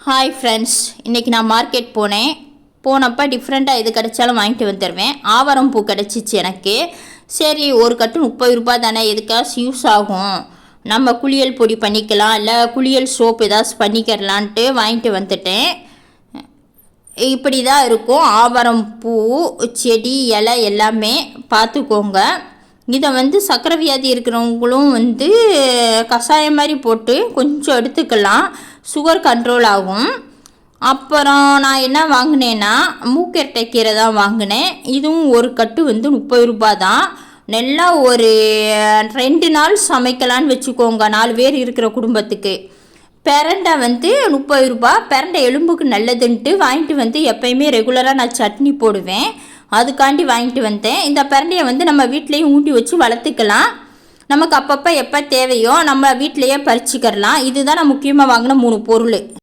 Hi friends, இன்றைக்கி நான் market போனப்போ டிஃப்ரெண்ட்டாக எது கிடைச்சாலும் வாங்கிட்டு வந்துடுவேன். ஆவாரம் பூ கிடச்சிச்சு எனக்கு. சரி, ஒரு கட்டு 30 ரூபாய் தானே, எதுக்காக யூஸ் ஆகும், நம்ம குளியல் பொடி பண்ணிக்கலாம், இல்லை குளியல் சோப் ஏதாச்சும் பண்ணிக்கிறலான்ட்டு வாங்கிட்டு வந்துட்டேன். இப்படி தான் இருக்கும் ஆவாரம் பூ செடி இலை எல்லாமே. பார்த்துக்கோங்க. இதை சர்க்கரை வியாதி இருக்கிறவங்களும் கஷாயம் மாதிரி போட்டு கொஞ்சம் எடுத்துக்கலாம், சுகர் கண்ட்ரோல் ஆகும். அப்புறம் நான் என்ன வாங்கினேன்னா மூக்கெட்டை கீரை தான் வாங்கினேன். இதுவும் ஒரு கட்டு 30 ரூபாய் தான். நல்லா ஒரு 2 நாள் சமைக்கலான்னு வச்சுக்கோங்க, 4 பேர் இருக்கிற குடும்பத்துக்கு. பிரண்டை 30 ரூபாய். பிரண்டை எலும்புக்கு நல்லதுன்ட்டு வாங்கிட்டு எப்பயுமே ரெகுலராக நான் சட்னி போடுவேன், அதுக்காண்டி வாங்கிட்டு வந்தேன். இந்த பிரண்டையை நம்ம வீட்டிலையும் ஊட்டி வச்சு வளர்த்துக்கலாம். நமக்கு அப்பப்போ எப்போ தேவையோ நம்ம வீட்டிலையே பறிச்சுக்கிறலாம். இதுதான் நான் முக்கியமாக வாங்கின 3 பொருள்.